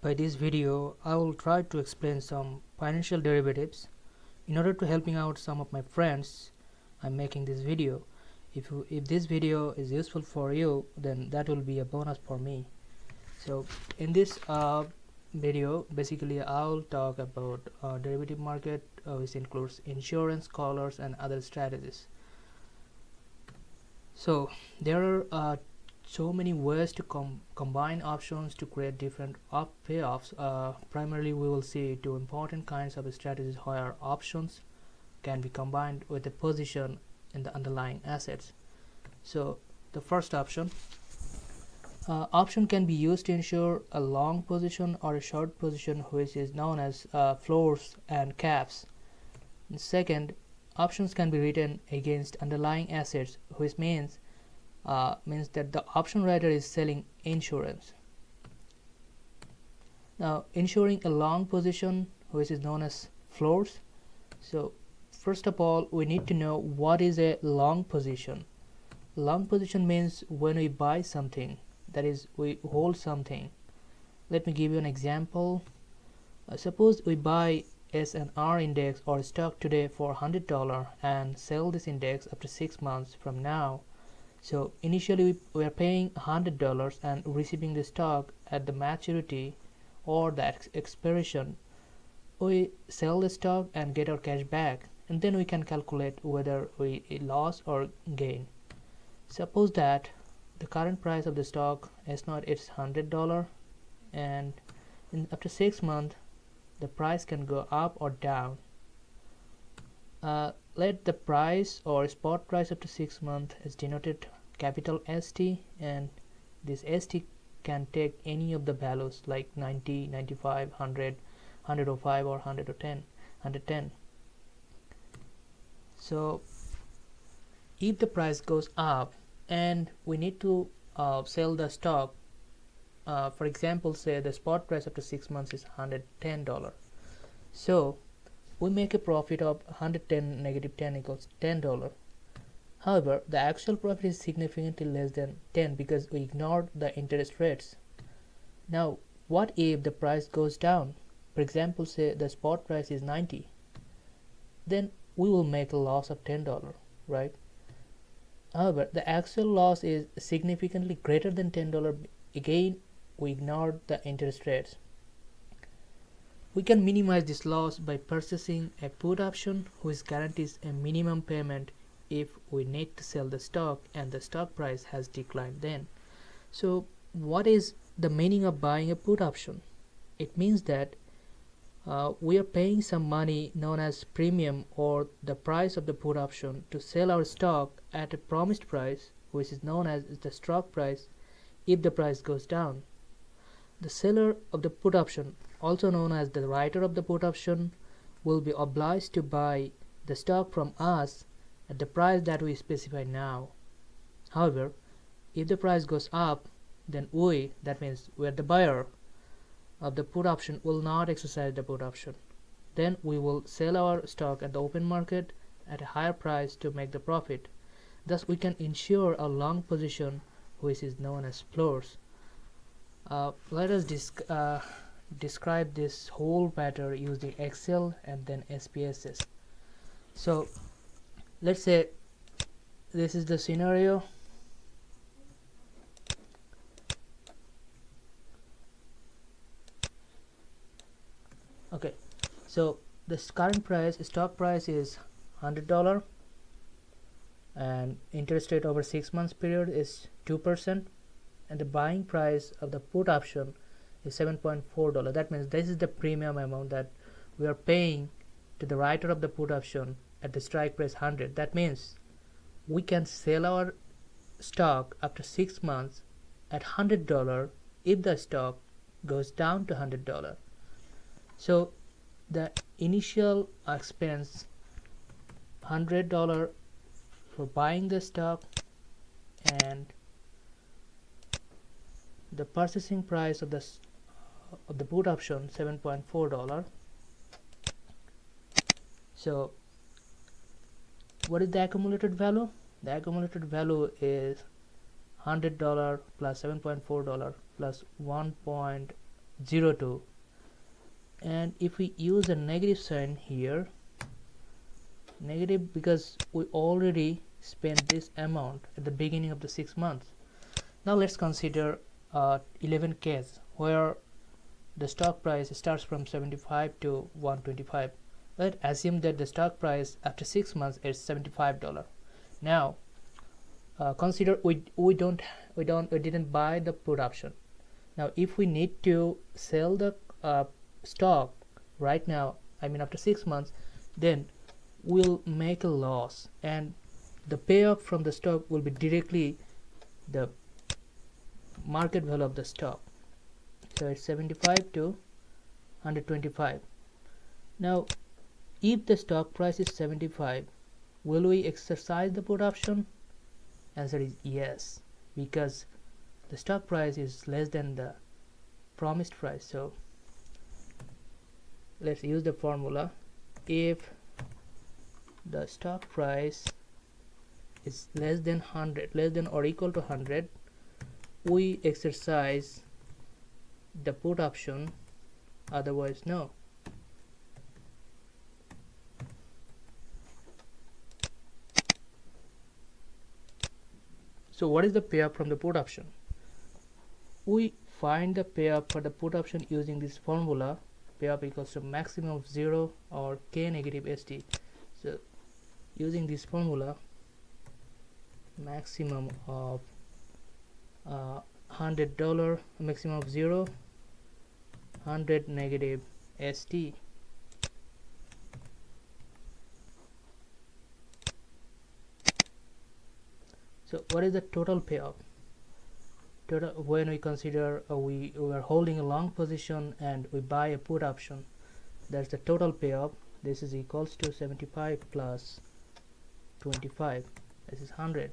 By this video, I will try to explain some financial derivatives. In order to helping out some of my friends, I'm making this video. If this video is useful for you, then that will be a bonus for me. So in this video, basically I'll talk about derivative market, which includes insurance, collars, and other strategies. So there are so many ways to combine options to create different payoffs. Primarily we will see two important kinds of strategies where options can be combined with a position in the underlying assets. So the first option can be used to ensure a long position or a short position, which is known as floors and caps. And second, options can be written against underlying assets, which means that the option writer is selling insurance. Now, ensuring a long position, which is known as floors. So first of all, we need to know what is a long position. Long position means when we buy something, that is, we hold something. Let me give you an example. Suppose we buy S&R index or stock today for $100 and sell this index after 6 months from now. So initially we are paying $100 and receiving the stock at the maturity or the expiration. We sell the stock and get our cash back, and then we can calculate whether we lost or gain. Suppose that the current price of the stock S0 is $100, and after 6 months the price can go up or down. Let the price or spot price after 6 months is denoted capital ST, and this ST can take any of the values like 90, 95, 100, 105 or 110. So if the price goes up and we need to sell the stock, for example, say the spot price after 6 months is $110, so we make a profit of 110 negative 10 equals $10. However, the actual profit is significantly less than 10 because we ignored the interest rates. Now, what if the price goes down? For example, say the spot price is 90. Then we will make a loss of $10, right? However, the actual loss is significantly greater than $10. Again, we ignored the interest rates. We can minimize this loss by purchasing a put option which guarantees a minimum payment if we need to sell the stock and the stock price has declined then. So what is the meaning of buying a put option? It means that we are paying some money known as premium or the price of the put option to sell our stock at a promised price, which is known as the stock price, if the price goes down. The seller of the put option, also known as the writer of the put option, will be obliged to buy the stock from us at the price that we specify now. However, if the price goes up, then we, that means we are the buyer of the put option, will not exercise the put option. Then we will sell our stock at the open market at a higher price to make the profit. Thus we can ensure a long position, which is known as floors. Let us describe this whole matter using Excel and then SPSS. So let's say this is the scenario. Okay, so the current price, stock price is $100, and interest rate over 6 months period is 2%, and the buying price of the put option is $7.4. That means this is the premium amount that we are paying to the writer of the put option at the strike price 100. That means we can sell our stock after 6 months at $100 if the stock goes down to $100. So the initial expense $100 for buying the stock and the purchasing price of the put option $7.4. So what is the accumulated value? The accumulated value is $100 plus $7.4 plus 02, and if we use a negative sign here, negative because we already spent this amount at the beginning of the 6 months. Now let's consider 11 case where the stock price starts from 75 to 125. Let's assume that the stock price after 6 months is $75. Now consider we didn't buy the put option. Now if we need to sell the stock right now, I mean after 6 months, then we'll make a loss, and the payoff from the stock will be directly the market value of the stock. So it's 75 to 125. Now if the stock price is 75, will we exercise the put option? Answer is yes, because the stock price is less than the promised price. So let's use the formula. If the stock price is less than 100, less than or equal to 100, we exercise the put option, otherwise no. So what is the payoff from the put option? We find the payoff for the put option using this formula. Payoff equals to maximum of 0 or k negative st. So using this formula, maximum of $100, maximum of 0, 100 negative st. So what is the total payoff? Total, when we consider we are holding a long position and we buy a put option, that's the total payoff. This is equals to 75 plus 25, this is 100.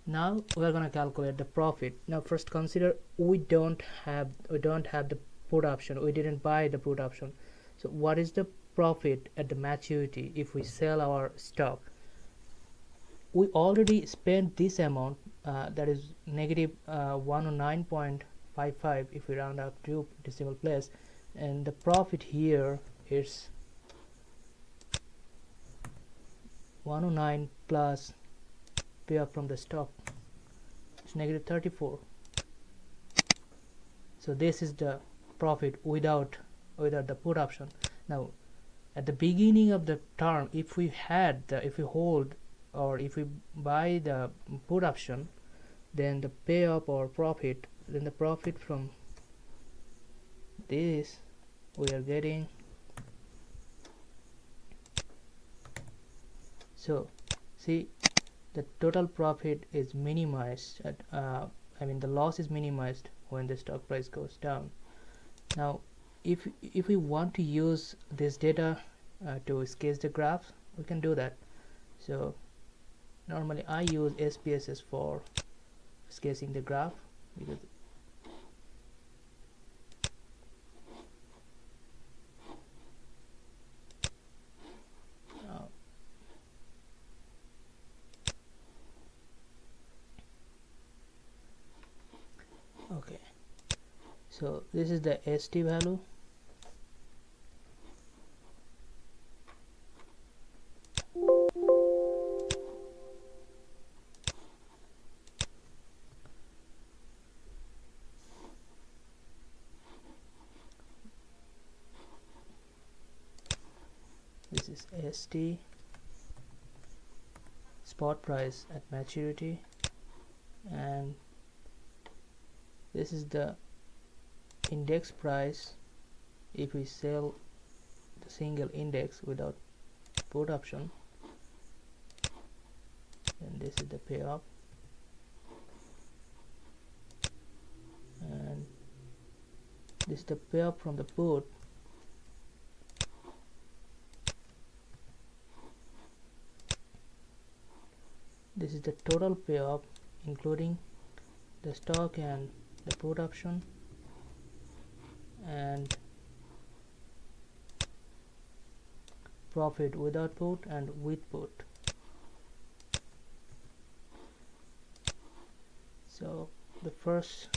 Now we are going to calculate the profit. Now first consider we don't have the put option, we didn't buy the put option. So what is the profit at the maturity if we sell our stock? We already spent this amount, that is negative 109.55 if we round up to decimal place, and the profit here is 109 plus payoff from the stock, it's negative 34. So this is the profit without the put option. Now at the beginning of the term, if we hold or if we buy the put option, then the payoff or profit, then the profit from this we are getting. So see, the total profit is minimized at, I mean the loss is minimized when the stock price goes down. Now if we want to use this data to sketch the graph, we can do that. So normally I use SPSS for sketching the graph, because okay, so this is the ST value. This is ST, spot price at maturity, and this is the index price if we sell the single index without put option, and this is the payoff, and this is the payoff from the put. This is the total payoff including the stock and the put option, and profit without put and with put. So the first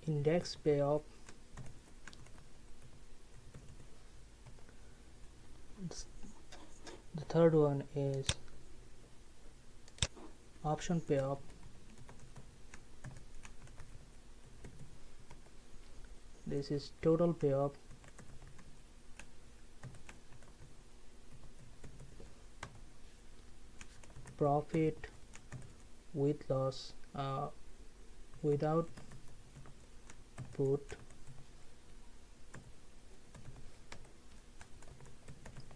index payoff, the third one is option payoff, this is total payoff, profit with loss, without put,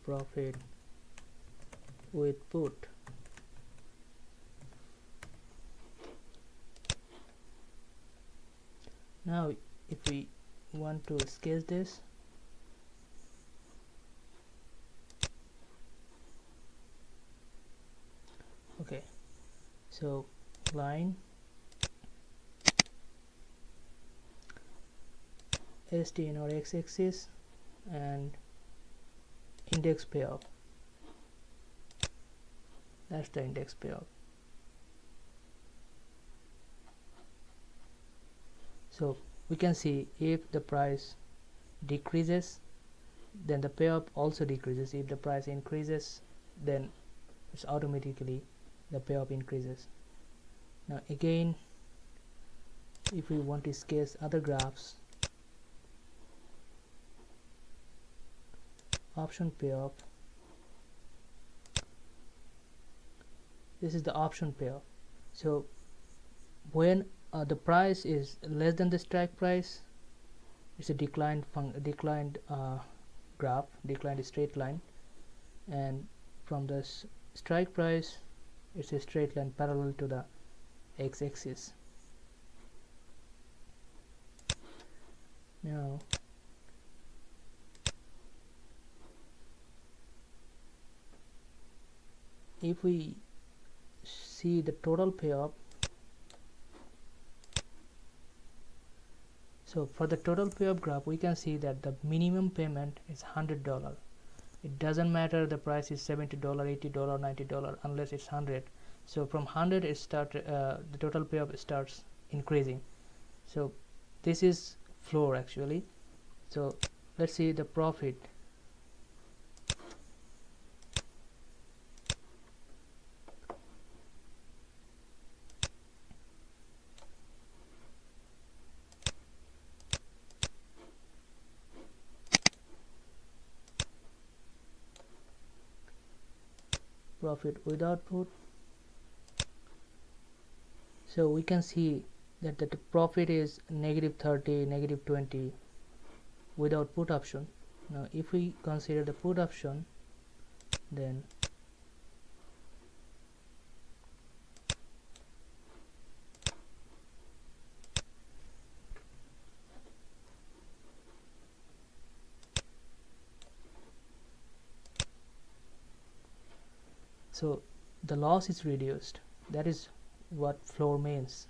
profit with put. Now if we want to sketch this, okay, so line ST in our x-axis and index payoff, that's the index payoff. So we can see if the price decreases, then the payoff also decreases. If the price increases, then it's automatically the payoff increases. Now again, if we want to sketch other graphs, option payoff, this is the option payoff. So when the price is less than the strike price, it's a declined graph, declined straight line, and from the strike price it's a straight line parallel to the x-axis. Now if we see the total payoff, so for the total payoff graph we can see that the minimum payment is $100. It doesn't matter the price is $70, $80, $90 unless it's 100. So from 100 it the total payoff starts increasing. So this is floor actually. So let's see the profit. Profit without put. So we can see that the profit is -30, -20 without put option. Now if we consider the put option, then so the loss is reduced. That is what floor means.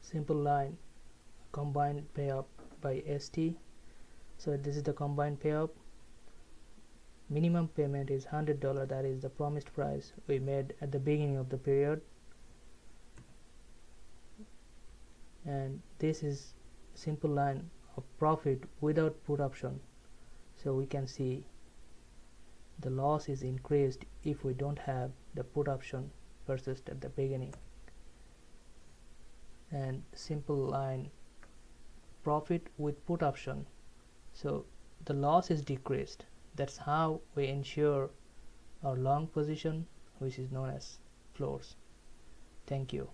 Simple line, combined payoff by ST. So this is the combined payoff. Minimum payment is $100, that is the promised price we made at the beginning of the period, and this is simple line of profit without put option. So we can see the loss is increased if we don't have the put option purchased at the beginning, and simple line profit with put option, so the loss is decreased. That's how we ensure our long position, which is known as floors. Thank you.